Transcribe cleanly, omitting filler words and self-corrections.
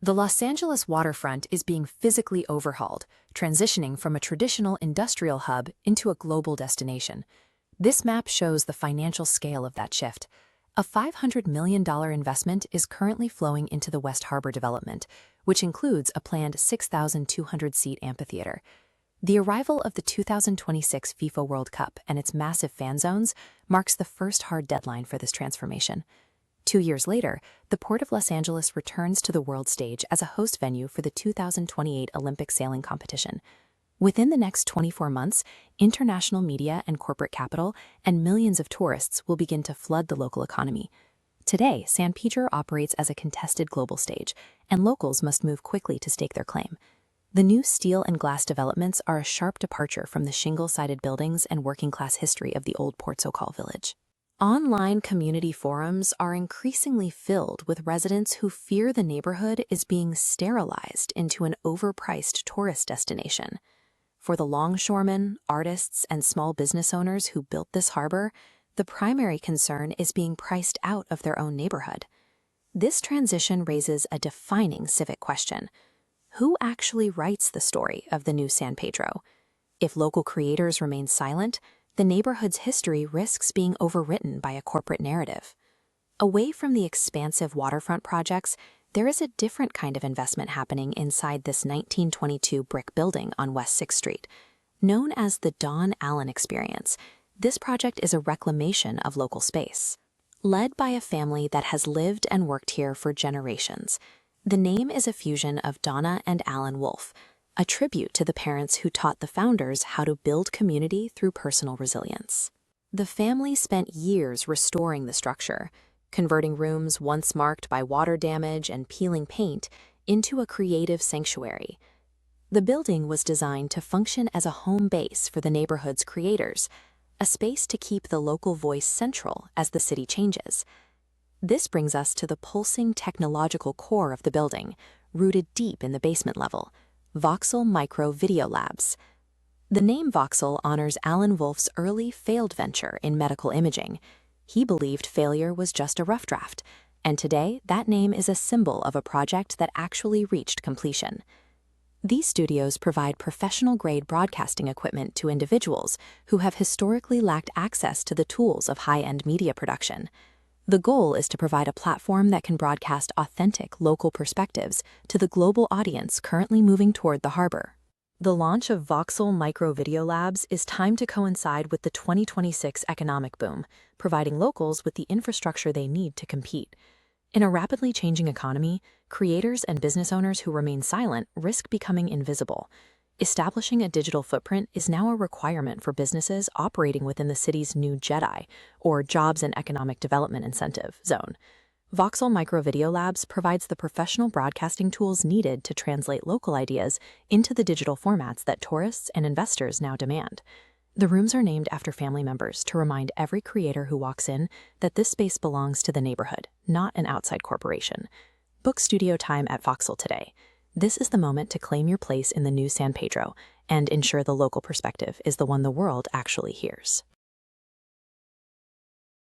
The Los Angeles Waterfront is being physically overhauled, transitioning from a traditional industrial hub into a global destination. This map shows the financial scale of that shift. A $500 million investment is currently flowing into the West Harbor development, which includes a planned 6,200-seat amphitheater. The arrival of the 2026 FIFA World Cup and its massive fan zones marks the first hard deadline for this transformation. 2 years later, the Port of Los Angeles returns to the world stage as a host venue for the 2028 Olympic sailing competition. Within the next 24 months, international media and corporate capital and millions of tourists will begin to flood the local economy. Today, San Pedro operates as a contested global stage, and locals must move quickly to stake their claim. The new steel and glass developments are a sharp departure from the shingle-sided buildings and working-class history of the old Port SoCal village. Online community forums are increasingly filled with residents who fear the neighborhood is being sterilized into an overpriced tourist destination. For the longshoremen, artists, and small business owners who built this harbor, the primary concern is being priced out of their own neighborhood. This transition raises a defining civic question. Who actually writes the story of the new San Pedro? If local creators remain silent, the neighborhood's history risks being overwritten by a corporate narrative. Away from the expansive waterfront projects, there is a different kind of investment happening inside this 1922 brick building on West 6th Street. Known as the Donn Allan Experience, this project is a reclamation of local space. Led by a family that has lived and worked here for generations, the name is a fusion of Donna and Alan Wolfe, a tribute to the parents who taught the founders how to build community through personal resilience. The family spent years restoring the structure, converting rooms once marked by water damage and peeling paint into a creative sanctuary. The building was designed to function as a home base for the neighborhood's creators, a space to keep the local voice central as the city changes. This brings us to the pulsing technological core of the building, rooted deep in the basement level. Voxel Micro Video Labs. The name Voxel honors Alan Wolfe's early failed venture in medical imaging. He believed failure was just a rough draft, and today that name is a symbol of a project that actually reached completion. These studios provide professional-grade broadcasting equipment to individuals who have historically lacked access to the tools of high-end media production. The goal is to provide a platform that can broadcast authentic local perspectives to the global audience currently moving toward the harbor. The launch of Voxel Micro Video Labs is timed to coincide with the 2026 economic boom, providing locals with the infrastructure they need to compete. In a rapidly changing economy, creators and business owners who remain silent risk becoming invisible. Establishing a digital footprint is now a requirement for businesses operating within the city's new JEDI, or Jobs and Economic Development Incentive, zone. Voxel Micro Video Labs provides the professional broadcasting tools needed to translate local ideas into the digital formats that tourists and investors now demand. The rooms are named after family members to remind every creator who walks in that this space belongs to the neighborhood, not an outside corporation. Book studio time at Voxel today. This is the moment to claim your place in the new San Pedro and ensure the local perspective is the one the world actually hears.